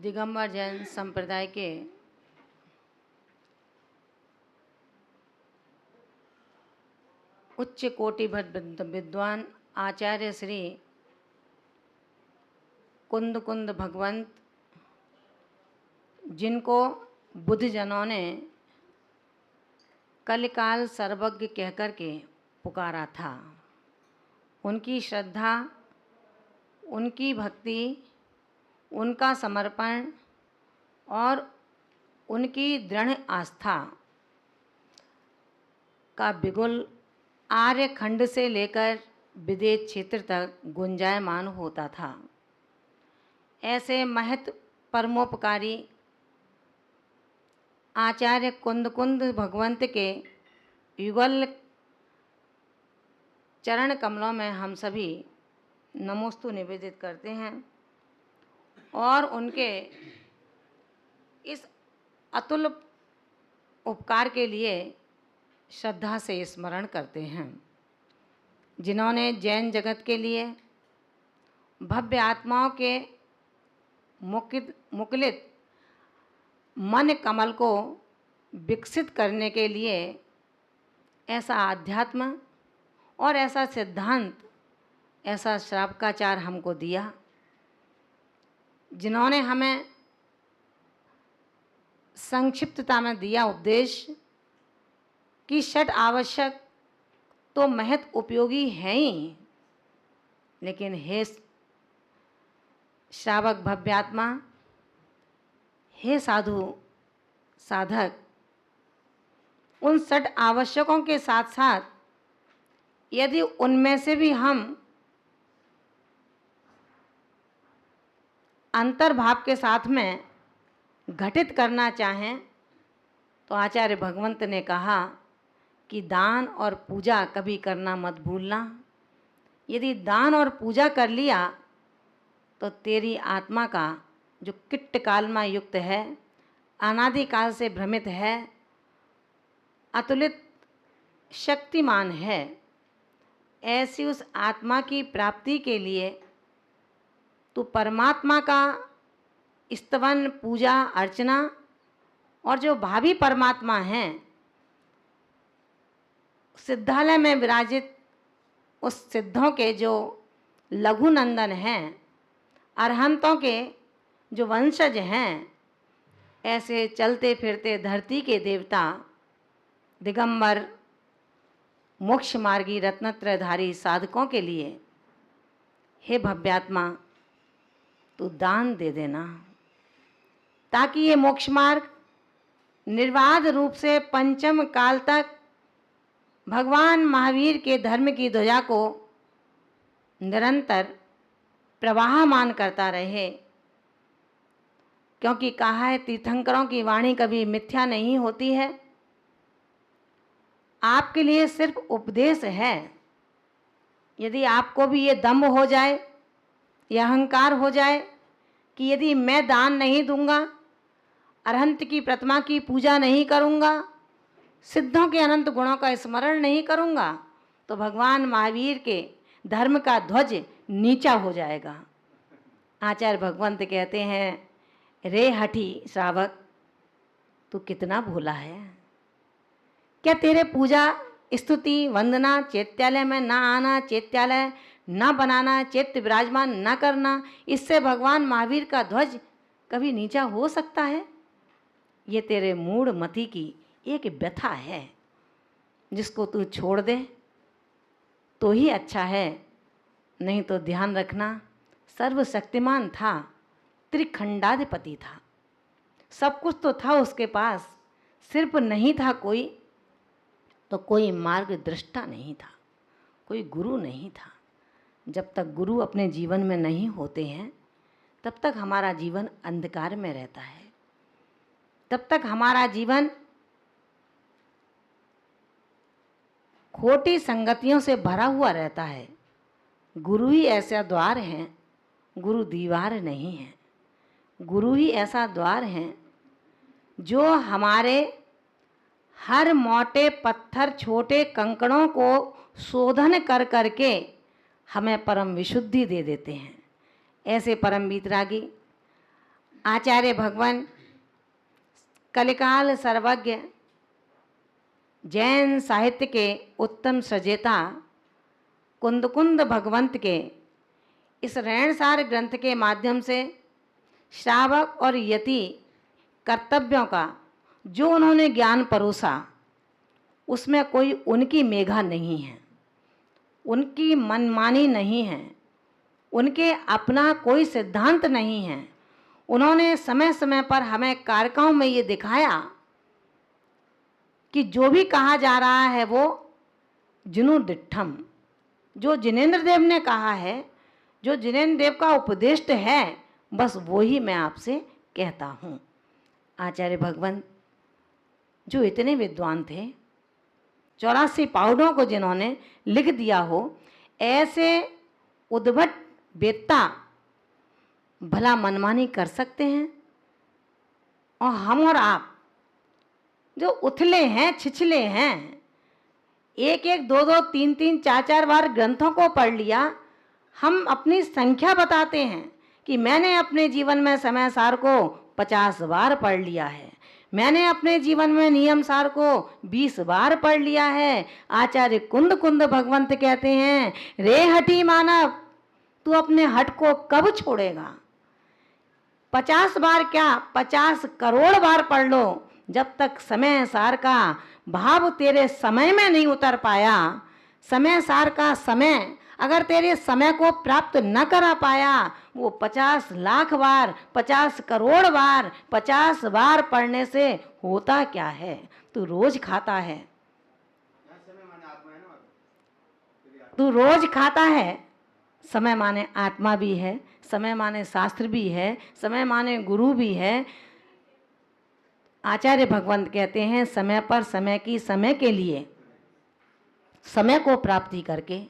दिगंबर जैन संप्रदाय के उच्च कोटि विद्वान आचार्य श्री कुंद कुंद भगवंत, जिनको बुद्धजनों ने कलिकाल सर्वज्ञ कहकर के पुकारा था, उनकी श्रद्धा, उनकी भक्ति, उनका समर्पण और उनकी दृढ़ आस्था का बिगुल आर्य खंड से लेकर विदेश क्षेत्र तक गुंजायमान होता था। ऐसे महत परमोपकारी आचार्य कुंद कुंद भगवंत के युगल चरण कमलों में हम सभी नमोस्तु निवेदित करते हैं और उनके इस अतुल उपकार के लिए श्रद्धा से स्मरण करते हैं, जिन्होंने जैन जगत के लिए भव्य आत्माओं के मुकुलित मन कमल को विकसित करने के लिए ऐसा आध्यात्म और ऐसा सिद्धांत, ऐसा श्रावकाचार हमको दिया, जिन्होंने हमें संक्षिप्तता में दिया उपदेश कि षट आवश्यक तो महत उपयोगी हैं ही, लेकिन हे श्रावक भव्यात्मा, हे साधु साधक, उन षट आवश्यकों के साथ साथ यदि उनमें से भी हम अंतर्भाव के साथ में घटित करना चाहें तो आचार्य भगवंत ने कहा कि दान और पूजा कभी करना मत भूलना। यदि दान और पूजा कर लिया तो तेरी आत्मा का जो किट्ट कालमा युक्त है, अनादिकाल से भ्रमित है, अतुलित शक्तिमान है, ऐसी उस आत्मा की प्राप्ति के लिए तू परमात्मा का स्तवन, पूजा, अर्चना और जो भावी परमात्मा हैं, सिद्धालय में विराजित उस सिद्धों के जो लघु नंदन हैं, अरहंतों के जो वंशज हैं, ऐसे चलते फिरते धरती के देवता, दिगंबर मोक्ष मार्गी रत्नत्रयधारी साधकों के लिए हे भव्यात्मा तू दान दे देना, ताकि ये मोक्ष मार्ग निर्बाध रूप से पंचम काल तक भगवान महावीर के धर्म की ध्वजा को निरंतर प्रवाहमान करता रहे। क्योंकि कहा है तीर्थंकरों की वाणी कभी मिथ्या नहीं होती है। आपके लिए सिर्फ उपदेश है। यदि आपको भी ये दम्भ हो जाए, यह अहंकार हो जाए कि यदि मैं दान नहीं दूंगा, अरहंत की प्रतिमा की पूजा नहीं करूंगा, सिद्धों के अनंत गुणों का स्मरण नहीं करूंगा, तो भगवान महावीर के धर्म का ध्वज नीचा हो जाएगा। आचार्य भगवंत कहते हैं, रे हठी श्रावक, तू कितना भोला है। क्या तेरे पूजा, स्तुति, वंदना, चैत्यालय में ना आना, चैत्यालय ना बनाना, चैत्य विराजमान ना करना, इससे भगवान महावीर का ध्वज कभी नीचा हो सकता है? ये तेरे मूढ़ मति की एक व्यथा है, जिसको तू छोड़ दे तो ही अच्छा है। नहीं तो ध्यान रखना, सर्वशक्तिमान था, त्रिखंडाधिपति था, सब कुछ तो था उसके पास, सिर्फ नहीं था कोई, तो कोई मार्गदृष्टा नहीं था, कोई गुरु नहीं था। जब तक गुरु अपने जीवन में नहीं होते हैं, तब तक हमारा जीवन अंधकार में रहता है, तब तक हमारा जीवन खोटी संगतियों से भरा हुआ रहता है। गुरु ही ऐसा द्वार है, गुरु दीवार नहीं है। गुरु ही ऐसा द्वार है जो हमारे हर मोटे पत्थर, छोटे कंकड़ों को शोधन कर करके हमें परम विशुद्धि दे देते हैं। ऐसे परम वीतरागी आचार्य भगवान कलिकाल सर्वज्ञ जैन साहित्य के उत्तम सजेता कुंद भगवंत के इस रैणसार ग्रंथ के माध्यम से श्रावक और यति कर्तव्यों का जो उन्होंने ज्ञान परोसा, उसमें कोई उनकी मेघा नहीं है, उनकी मनमानी नहीं है, उनके अपना कोई सिद्धांत नहीं है। उन्होंने समय समय पर हमें कारकों में ये दिखाया कि जो भी कहा जा रहा है वो जिनु दिट्ठम, जो जिनेंद्र देव ने कहा है, जो जिनेंद्र देव का उपदेष्ट है, बस वो ही मैं आपसे कहता हूँ। आचार्य भगवंत जो इतने विद्वान थे, 84 पाउडों को जिन्होंने लिख दिया हो, ऐसे उद्भट वेत्ता भला मनमानी कर सकते हैं? और हम और आप जो उथले हैं, छिछले हैं, एक एक दो दो तीन तीन चार चार बार ग्रंथों को पढ़ लिया, हम अपनी संख्या बताते हैं कि मैंने अपने जीवन में समय सार को 50 बार पढ़ लिया है, मैंने अपने जीवन में नियम सार को 20 बार पढ़ लिया है। आचार्य कुंद भगवंत कहते हैं, रे हठी मानव, तू अपने हट को कब छोड़ेगा? 50 बार क्या, 50 करोड़ बार पढ़ लो, जब तक समय सार का भाव तेरे समय में नहीं उतर पाया, समय सार का समय अगर तेरे समय को प्राप्त न करा पाया, वो 50 लाख बार, 50 करोड़ बार, 50 बार पढ़ने से होता क्या है? तू रोज खाता है, तू रोज खाता है। समय माने आत्मा भी है, समय माने शास्त्र भी है, समय माने गुरु भी है। आचार्य भगवंत कहते हैं, समय पर समय की समय के लिए समय को प्राप्ति करके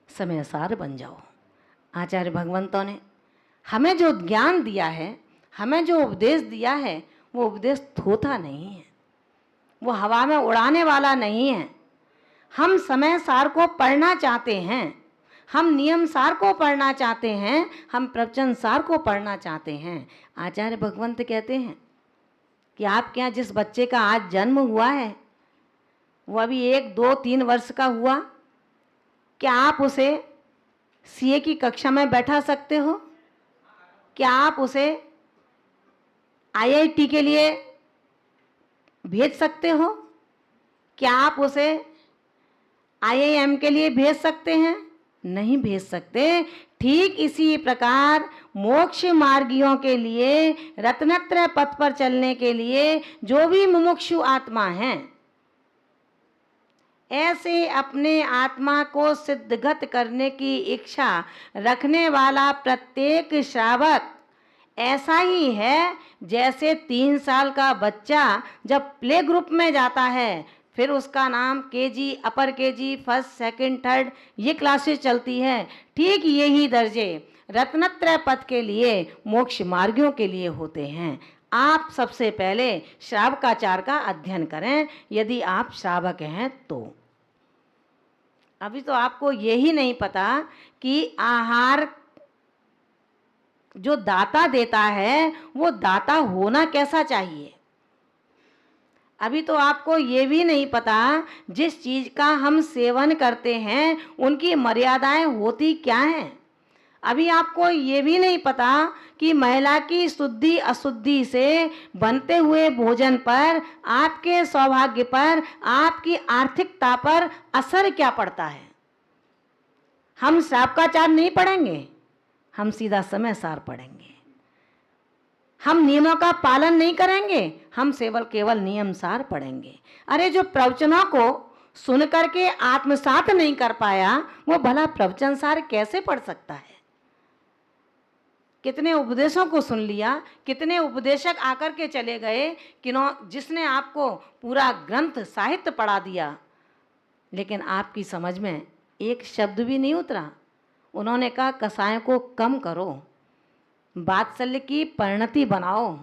समय सार बन जाओ। आचार्य भगवंतों ने हमें जो ज्ञान दिया है, हमें जो उपदेश दिया है, वो उपदेश थोथा नहीं है, वो हवा में उड़ाने वाला नहीं है। हम समय सार को पढ़ना चाहते हैं, हम नियम सार को पढ़ना चाहते हैं, हम प्रवचन सार को पढ़ना चाहते हैं। आचार्य भगवंत कहते हैं कि आपके यहाँ जिस बच्चे का आज जन्म हुआ है, वो अभी 1, 2, 3 वर्ष का हुआ, क्या आप उसे सीए की कक्षा में बैठा सकते हो? क्या आप उसे आईआईटी के लिए भेज सकते हो? क्या आप उसे आईआईएम के लिए भेज सकते हैं? नहीं भेज सकते। ठीक इसी प्रकार मोक्ष मार्गियों के लिए, रत्नत्रय पथ पर चलने के लिए जो भी मुमुक्षु आत्मा हैं, ऐसे अपने आत्मा को सिद्धगत करने की इच्छा रखने वाला प्रत्येक श्रावक ऐसा ही है जैसे 3 साल का बच्चा जब प्ले ग्रुप में जाता है, फिर उसका नाम केजी, अपर केजी, फर्स्ट, सेकंड, थर्ड, ये क्लासेस चलती है। ठीक यही दर्जे रत्नत्रय पथ के लिए, मोक्ष मार्गियों के लिए होते हैं। आप सबसे पहले श्रावकाचार का अध्ययन करें, यदि आप श्रावक हैं तो। अभी तो आपको यही नहीं पता कि आहार जो दाता देता है वो दाता होना कैसा चाहिए। अभी तो आपको ये भी नहीं पता जिस चीज़ का हम सेवन करते हैं उनकी मर्यादाएं होती क्या हैं। अभी आपको ये भी नहीं पता कि महिला की शुद्धि अशुद्धि से बनते हुए भोजन पर, आपके सौभाग्य पर, आपकी आर्थिकता पर असर क्या पड़ता है। हम श्रावकाचार नहीं पढ़ेंगे, हम सीधा समय सार पढ़ेंगे। हम नियमों का पालन नहीं करेंगे, हम केवल नियम सार पढ़ेंगे। अरे जो प्रवचनों को सुन करके आत्मसात नहीं कर पाया, वो भला प्रवचन सार कैसे पढ़ सकता है। कितने उपदेशों को सुन लिया, कितने उपदेशक आकर के चले गए, जिसने आपको पूरा ग्रंथ साहित्य पढ़ा दिया, लेकिन आपकी समझ में एक शब्द भी नहीं उतरा। उन्होंने कहा कसायों को कम करो, वात्सल्य की परिणति बनाओ,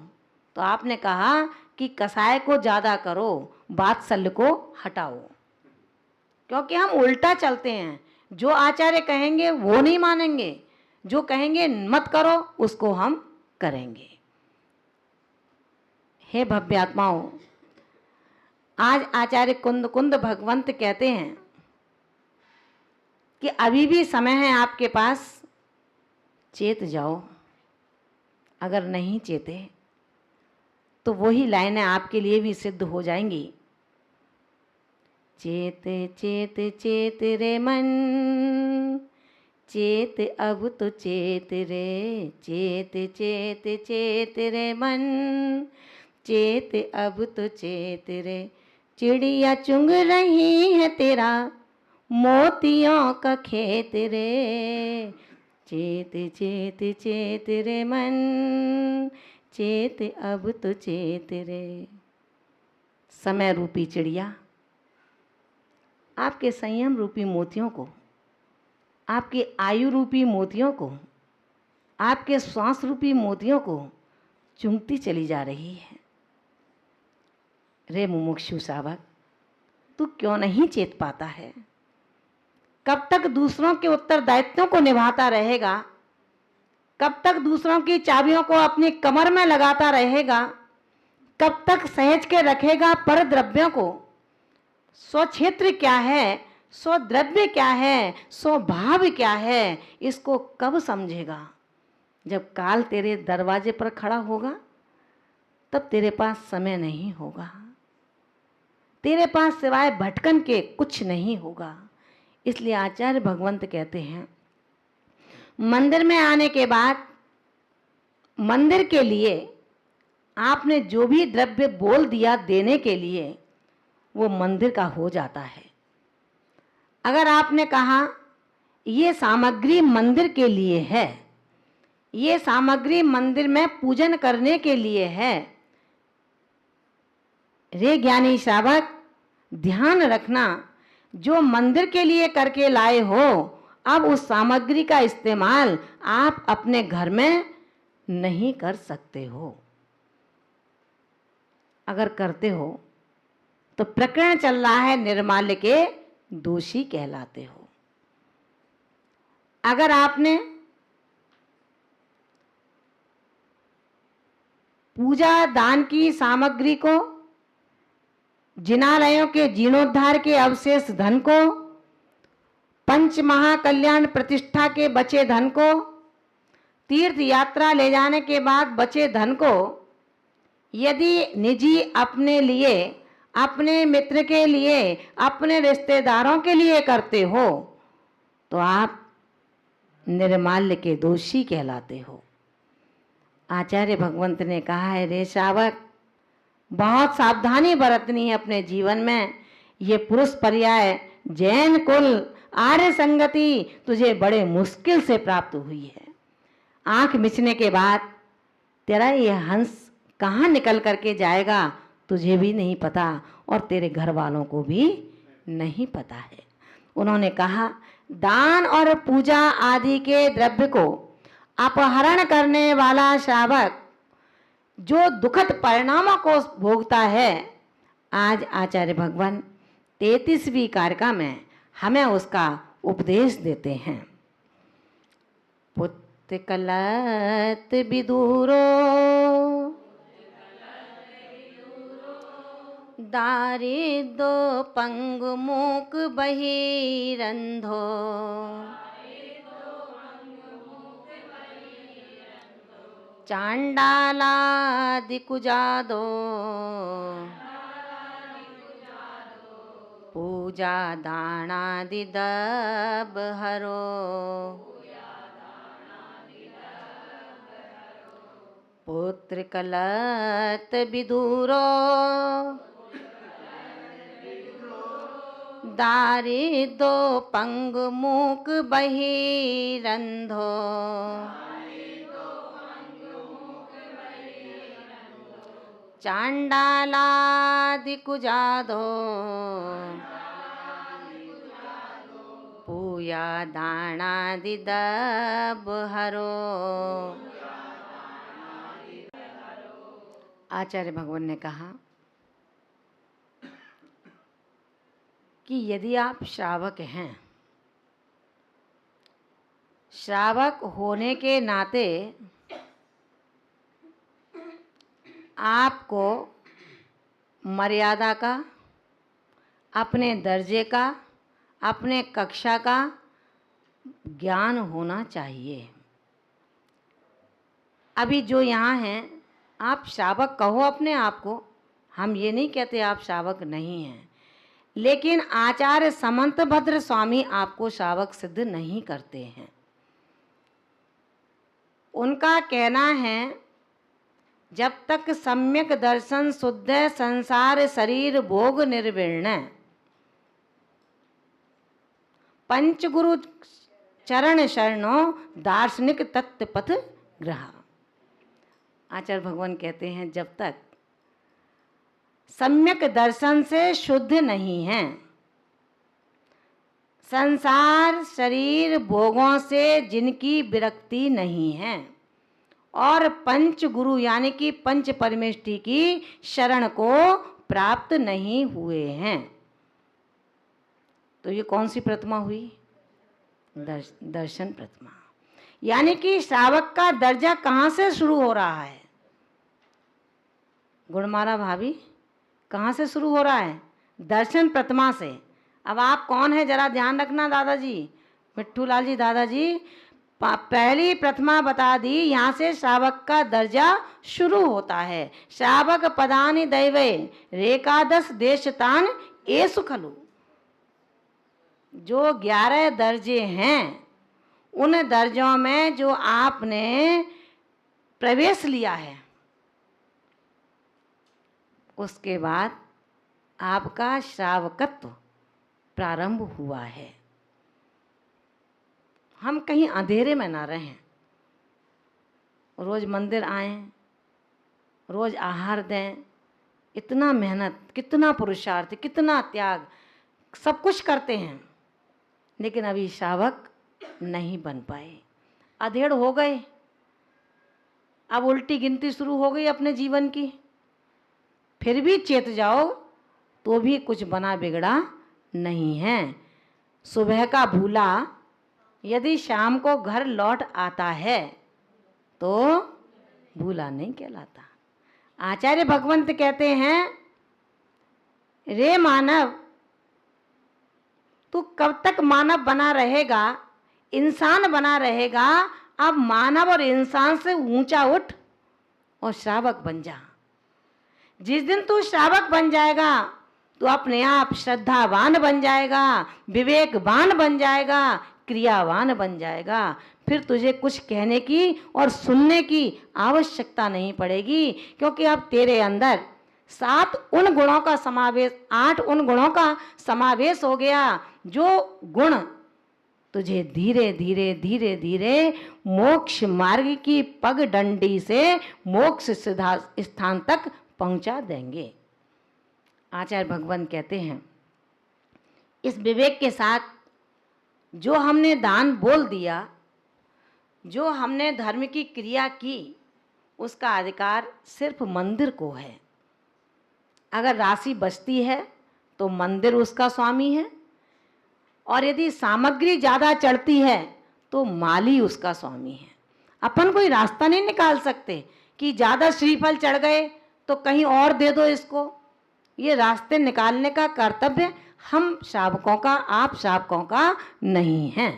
तो आपने कहा कि कसाय को ज़्यादा करो, वात्सल्य को हटाओ। क्योंकि हम उल्टा चलते हैं, जो आचार्य कहेंगे वो नहीं मानेंगे, जो कहेंगे मत करो उसको हम करेंगे। हे भव्यात्माओं, आज आचार्य कुंद कुंद भगवंत कहते हैं कि अभी भी समय है आपके पास, चेत जाओ। अगर नहीं चेते तो वही लाइनें आपके लिए भी सिद्ध हो जाएंगी। चेत चेत चेत रे मन, चेत अब तो चेत रे, चेत चेत चेत रे मन, चेत अब तो चेत रे। चिड़िया चुंग रही है तेरा मोतियों का खेत रे, चेत चेत चेत रे मन, चेत अब तो चेत रे। समय रूपी चिड़िया आपके संयम रूपी मोतियों को, आपके आयु रूपी मोतियों को, आपके श्वास रूपी मोतियों को चुंगती चली जा रही है। रे मुमुक्षु सावक, तू क्यों नहीं चेत पाता है? कब तक दूसरों के उत्तरदायित्वों को निभाता रहेगा? कब तक दूसरों की चाबियों को अपनी कमर में लगाता रहेगा? कब तक सहेज के रखेगा पर द्रव्यों को? स्वक्षेत्र क्या है, स्वद्रव्य क्या है, स्वभाव क्या है, इसको कब समझेगा? जब काल तेरे दरवाजे पर खड़ा होगा तब तेरे पास समय नहीं होगा, तेरे पास सिवाय भटकन के कुछ नहीं होगा। इसलिए आचार्य भगवंत कहते हैं, मंदिर में आने के बाद मंदिर के लिए आपने जो भी द्रव्य बोल दिया देने के लिए, वो मंदिर का हो जाता है। अगर आपने कहा ये सामग्री मंदिर के लिए है, ये सामग्री मंदिर में पूजन करने के लिए है, रे ज्ञानी श्रावक ध्यान रखना, जो मंदिर के लिए करके लाए हो, अब उस सामग्री का इस्तेमाल आप अपने घर में नहीं कर सकते हो। अगर करते हो तो प्रकरण चल रहा है, निर्माल्य के दोषी कहलाते हो। अगर आपने पूजा दान की सामग्री को, जिनालयों के जीर्णोद्धार के अवशेष धन को, पंच महाकल्याण प्रतिष्ठा के बचे धन को, तीर्थ यात्रा ले जाने के बाद बचे धन को यदि निजी अपने लिए, अपने मित्र के लिए, अपने रिश्तेदारों के लिए करते हो तो आप निर्माल्य के दोषी कहलाते हो। आचार्य भगवंत ने कहा है, रे श्रावक बहुत सावधानी बरतनी है अपने जीवन में। ये पुरुष पर्याय, जैन कुल, आर्य संगति तुझे बड़े मुश्किल से प्राप्त हुई है। आंख मिचने के बाद तेरा ये हंस कहाँ निकल करके जाएगा तुझे भी नहीं पता और तेरे घर वालों को भी नहीं पता है। उन्होंने कहा, दान और पूजा आदि के द्रव्य को अपहरण करने वाला श्रावक जो दुखद परिणामों को भोगता है, आज आचार्य भगवान 33वीं कारिका में हमें उसका उपदेश देते हैं। पुत्र कलत विदूरो, दारिद्रो पंगु मूक बहिरंधो, चांडालादि कुजादो, पूजा दानादि दब हरो, पुत्र कलत विदूरो, दारिद्रो पंगु मूक बहिरंधो, चांडालादि कुजादो, पूया दानादि दब हरो। आचार्य भगवान ने कहा कि यदि आप श्रावक हैं, श्रावक होने के नाते आपको मर्यादा का, अपने दर्जे का, अपने कक्षा का ज्ञान होना चाहिए। अभी जो यहाँ हैं, आप श्रावक कहो अपने आप को, हम ये नहीं कहते आप श्रावक नहीं हैं, लेकिन आचार्य समंतभद्र स्वामी आपको श्रावक सिद्ध नहीं करते हैं। उनका कहना है जब तक सम्यक दर्शन शुद्ध संसार शरीर भोग निर्विण्ण पंचगुरु चरण शरणों दार्शनिक तत्व पथ ग्रह। आचार्य भगवान कहते हैं जब तक सम्यक दर्शन से शुद्ध नहीं है, संसार शरीर भोगों से जिनकी विरक्ति नहीं है और पंच गुरु यानी कि पंच परमेष्टि की शरण को प्राप्त नहीं हुए हैं, तो ये कौन सी प्रतिमा हुई? दर्शन प्रतिमा। यानी कि श्रावक का दर्जा कहाँ से शुरू हो रहा है? गुणमाला भाभी, कहाँ से शुरू हो रहा है? दर्शन प्रतिमा से। अब आप कौन है जरा ध्यान रखना दादाजी, मिट्ठू लाल जी दादाजी, पहली प्रतिमा बता दी, यहाँ से श्रावक का दर्जा शुरू होता है। श्रावक पदानि दैवे रेकादश देशतान एसु खलु। जो 11 दर्जे हैं, उन दर्जों में जो आपने प्रवेश लिया है, उसके बाद आपका श्रावकत्व प्रारंभ हुआ है। हम कहीं अंधेरे में ना रहें, रोज मंदिर आएं, रोज आहार दें, इतना मेहनत, कितना पुरुषार्थ, कितना त्याग, सब कुछ करते हैं, लेकिन अभी श्रावक नहीं बन पाए, अधेड़ हो गए। अब उल्टी गिनती शुरू हो गई अपने जीवन की। फिर भी चेत जाओ तो भी कुछ बना बिगड़ा नहीं है। सुबह का भूला यदि शाम को घर लौट आता है तो भूला नहीं कहलाता। आचार्य भगवंत कहते हैं, रे मानव, तू कब तक मानव बना रहेगा, इंसान बना रहेगा? अब मानव और इंसान से ऊंचा उठ और श्रावक बन जा। जिस दिन तू श्रावक बन जाएगा तो अपने आप श्रद्धावान बन जाएगा, विवेकवान बन जाएगा, क्रियावान बन जाएगा। फिर तुझे कुछ कहने की और सुनने की आवश्यकता नहीं पड़ेगी, क्योंकि अब तेरे अंदर 7 उन गुणों का समावेश, 8 उन गुणों का समावेश हो गया, जो गुण तुझे धीरे धीरे धीरे धीरे मोक्ष मार्ग की पगडंडी से मोक्ष स्थान तक पहुंचा देंगे। आचार्य भगवान कहते हैं, इस विवेक के साथ जो हमने दान बोल दिया, जो हमने धर्म की क्रिया की, उसका अधिकार सिर्फ मंदिर को है। अगर राशि बचती है तो मंदिर उसका स्वामी है, और यदि सामग्री ज़्यादा चढ़ती है तो माली उसका स्वामी है। अपन कोई रास्ता नहीं निकाल सकते कि ज़्यादा श्रीफल चढ़ गए तो कहीं और दे दो इसको। ये रास्ते निकालने का कर्तव्य हम श्रावकों का, आप श्रावकों का नहीं है।